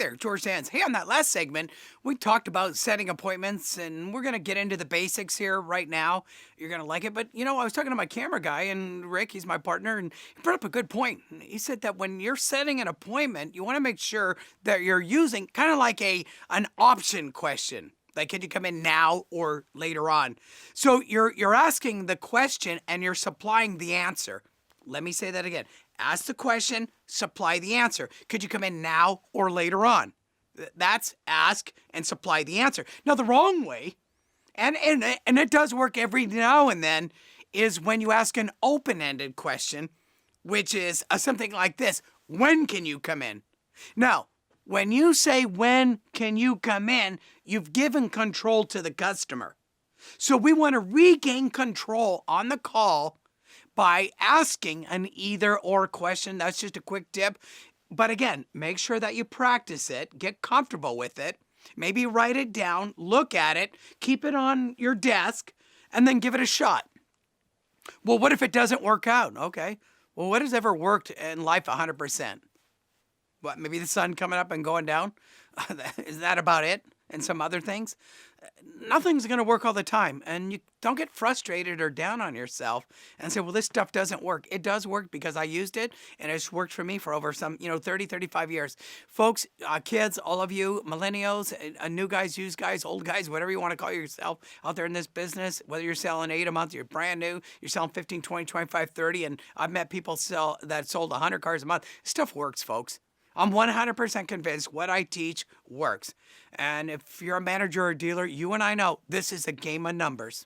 there, George Sands. Hey, on that last segment, we talked about setting appointments, and we're going to get into the basics here right now. You're going to like it. But, I was talking to my camera guy, and Rick, he's my partner, and he brought up a good point. He said that when you're setting an appointment, you want to make sure that you're using kind of like an option question. Like, can you come in now or later on? So you're asking the question, and you're supplying the answer. Let me say that again. Ask the question, supply the answer. Could you come in now or later on? That's ask and supply the answer. Now, the wrong way, and it does work every now and then, is when you ask an open-ended question, which is something like this. When can you come in? Now, when you say, when can you come in, you've given control to the customer. So we want to regain control on the call by asking an either-or question. That's just a quick tip. But again, make sure that you practice it, get comfortable with it, maybe write it down, look at it, keep it on your desk, and then give it a shot. Well, what if it doesn't work out? Okay. Well, what has ever worked in life 100%? What, maybe the sun coming up and going down? Is that about it? And some other things? Nothing's going to work all the time. And you don't get frustrated or down on yourself and say, well, this stuff doesn't work. It does work because I used it, and it's worked for me for over 30, 35 years. Folks, kids, all of you, millennials, new guys, used guys, old guys, whatever you want to call yourself out there in this business, whether you're selling 8 a month, you're brand new, you're selling 15, 20, 25, 30, and I've met people that sold 100 cars a month. Stuff works, folks. I'm 100% convinced what I teach works. And if you're a manager or a dealer, you and I know this is a game of numbers,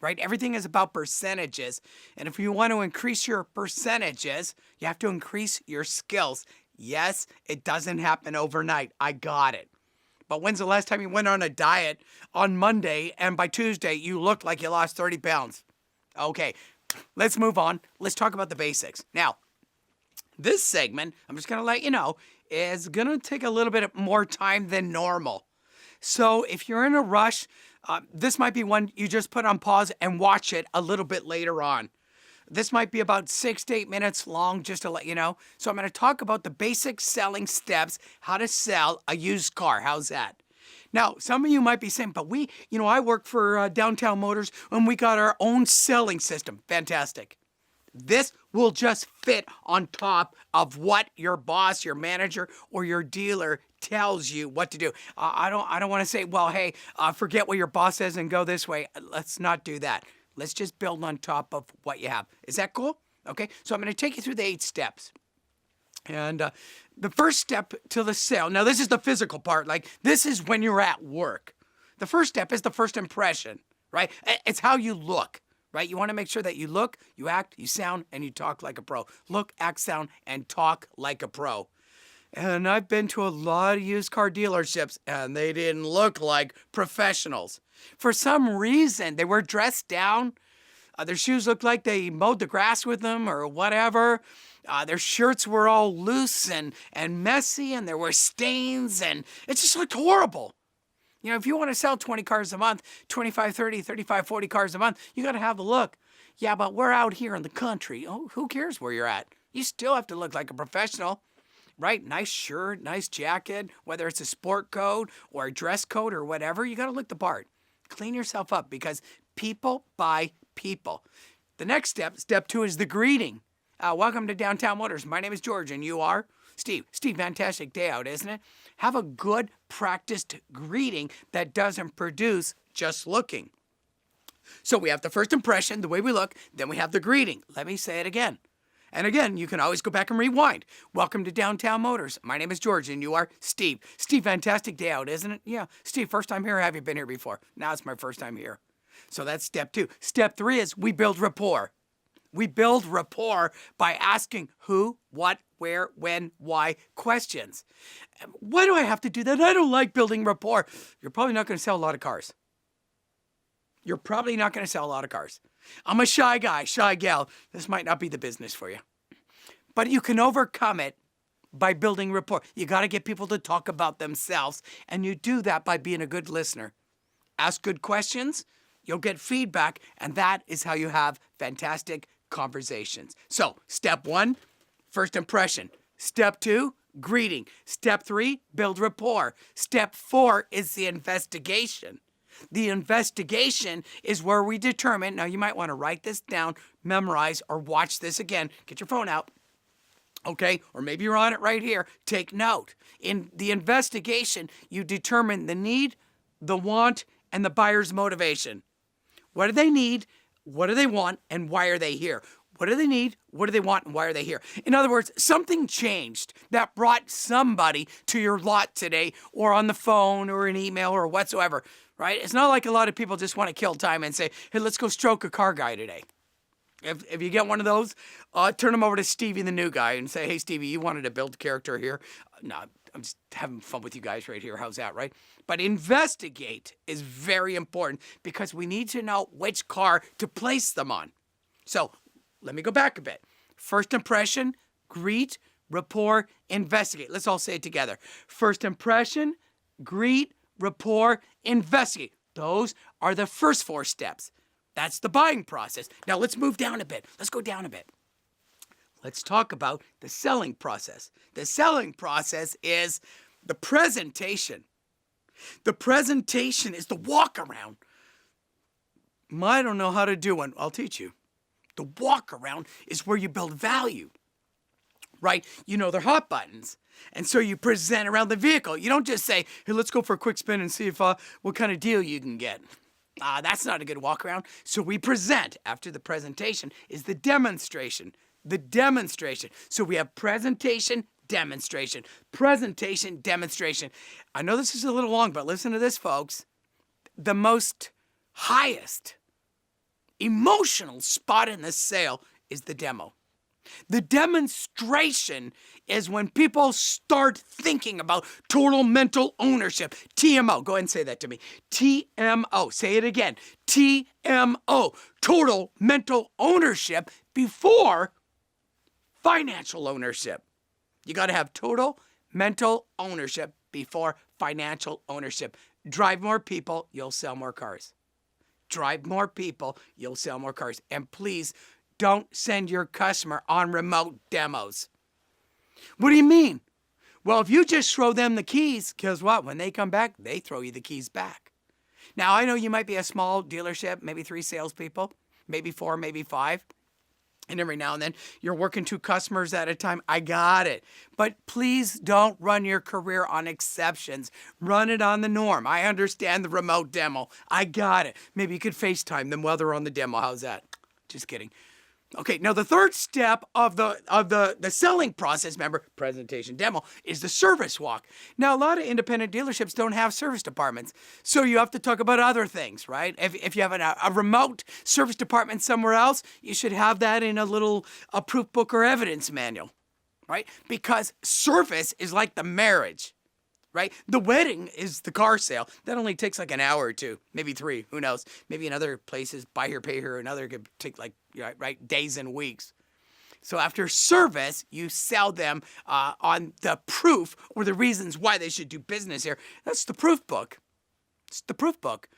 right? Everything is about percentages. And if you want to increase your percentages, you have to increase your skills. Yes, it doesn't happen overnight. I got it. But when's the last time you went on a diet on Monday and by Tuesday you looked like you lost 30 pounds? Okay, let's move on. Let's talk about the basics. Now, this segment, I'm just going to let you know, is going to take a little bit more time than normal. So if you're in a rush, this might be one you just put on pause and watch it a little bit later on. This might be about 6 to 8 minutes long, just to let you know. So I'm going to talk about the basic selling steps, how to sell a used car. How's that? Now, some of you might be saying, but I work for Downtown Motors and we got our own selling system. Fantastic. This will just fit on top of what your boss, your manager, or your dealer tells you what to do. I don't want to say, well, hey, forget what your boss says and go this way. Let's not do that. Let's just build on top of what you have. Is that cool? Okay, so I'm going to take you through the 8 steps. And the first step to the sale, now this is the physical part, like this is when you're at work. The first step is the first impression, right? It's how you look. Right? You want to make sure that you look, you act, you sound, and you talk like a pro. Look, act, sound, and talk like a pro. And I've been to a lot of used car dealerships, and they didn't look like professionals. For some reason, they were dressed down. Their shoes looked like they mowed the grass with them or whatever. Their shirts were all loose and messy, and there were stains, and it just looked horrible. If you want to sell 20 cars a month, 25, 30, 35, 40 cars a month, you got to have the look. Yeah, but we're out here in the country. Oh, who cares where you're at? You still have to look like a professional, right? Nice shirt, nice jacket, whether it's a sport coat or a dress coat or whatever, you got to look the part. Clean yourself up because people buy people. The next step 2 is the greeting. Welcome to Downtown Motors. My name is George and you are? Steve. Steve, fantastic day out, isn't it? Have a good practiced greeting that doesn't produce just looking. So we have the first impression, the way we look, then we have the greeting. Let me say it again. And again, you can always go back and rewind. Welcome to Downtown Motors. My name is George and you are? Steve. Steve, fantastic day out, isn't it? Yeah. Steve, first time here or have you been here before? Now it's my first time here. So that's step 2. Step 3 is we build rapport. We build rapport by asking who, what, where, when, why questions. Why do I have to do that? I don't like building rapport. You're probably not going to sell a lot of cars. You're probably not going to sell a lot of cars. I'm a shy guy, shy gal. This might not be the business for you. But you can overcome it by building rapport. You got to get people to talk about themselves, and you do that by being a good listener. Ask good questions, you'll get feedback, and that is how you have fantastic conversations. So, step 1, first impression. Step 2, greeting. Step 3, build rapport. Step 4 is the investigation. The investigation is where we determine, now you might want to write this down, memorize, or watch this again. Get your phone out. Okay, or maybe you're on it right here. Take note. In the investigation, you determine the need, the want, and the buyer's motivation. What do they need? What do they want? And why are they here? What do they need? What do they want? And why are they here? In other words, something changed that brought somebody to your lot today, or on the phone, or an email, or whatsoever, right? It's not like a lot of people just want to kill time and say, hey, let's go stroke a car guy today. If you get one of those, turn them over to Stevie, the new guy, and say, hey, Stevie, you wanted to build character here. No, I'm just having fun with you guys right here. How's that, right? But investigate is very important because we need to know which car to place them on. So let me go back a bit. First impression, greet, rapport, investigate. Let's all say it together. First impression, greet, rapport, investigate. Those are the first 4 steps. That's the buying process. Now let's move down a bit. Let's go down a bit. Let's talk about the selling process. The selling process is the presentation. The presentation is the walk around. I don't know how to do one. I'll teach you. The walk around is where you build value, right? You know they're hot buttons. And so you present around the vehicle. You don't just say, hey, let's go for a quick spin and see if what kind of deal you can get. That's not a good walk around. So we present. After the presentation is the demonstration. The demonstration. So we have presentation, demonstration. Presentation, demonstration. I know this is a little long, but listen to this, folks. The most highest emotional spot in the sale is the demo. The demonstration is when people start thinking about total mental ownership. TMO. Go ahead and say that to me. TMO. Say it again. TMO. Total mental ownership before financial ownership. You got to have total mental ownership before financial ownership. Drive more people, you'll sell more cars. Drive more people, you'll sell more cars. And please, don't send your customer on remote demos. What do you mean? Well, if you just throw them the keys, guess what? When they come back, they throw you the keys back. Now, I know you might be a small dealership, maybe 3 salespeople, maybe 4, maybe 5. And every now and then, you're working 2 customers at a time. I got it. But please don't run your career on exceptions. Run it on the norm. I understand the remote demo. I got it. Maybe you could FaceTime them while they're on the demo. How's that? Just kidding. Okay, now the third step of the selling process, remember, presentation, demo, is the service walk. Now, a lot of independent dealerships don't have service departments, so you have to talk about other things, right? If you have a remote service department somewhere else, you should have that in a proof book or evidence manual, right? Because service is like the marriage. Right? The wedding is the car sale. That only takes like an hour or 2, maybe 3, who knows? Maybe in other places, buy here, pay here, another could take like, right, days and weeks. So after service, you sell them on the proof or the reasons why they should do business here. That's the proof book. It's the proof book.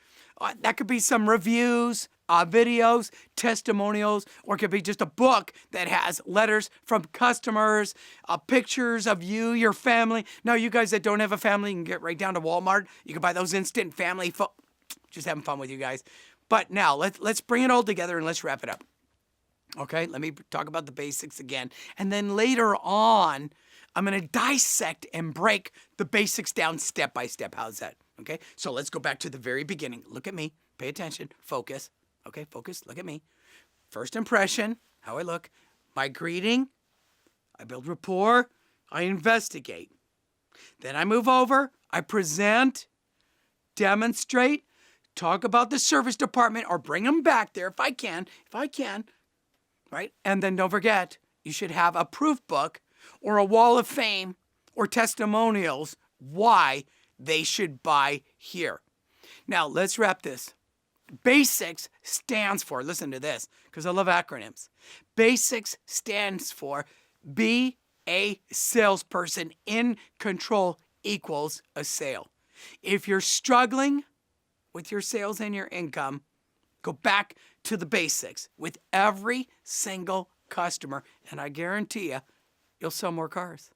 That could be some reviews, videos, testimonials, or it could be just a book that has letters from customers, pictures of you, your family. Now, you guys that don't have a family, you can get right down to Walmart. You can buy those instant family. Just having fun with you guys. But now, let's bring it all together and let's wrap it up. Okay, let me talk about the basics again. And then later on, I'm going to dissect and break the basics down step by step. How's that? Okay, so let's go back to the very beginning. Look at me. Pay attention. Focus. Okay, focus. Look at me. First impression, how I look. My greeting. I build rapport. I investigate. Then I move over. I present, demonstrate, talk about the service department or bring them back there if I can, right? And then don't forget, you should have a proof book or a wall of fame or testimonials why they should buy here. Now, let's wrap this. Basics stands for, listen to this, because I love acronyms. Basics stands for be a salesperson in control equals a sale. If you're struggling with your sales and your income, go back to the basics with every single customer, and I guarantee you, you'll sell more cars.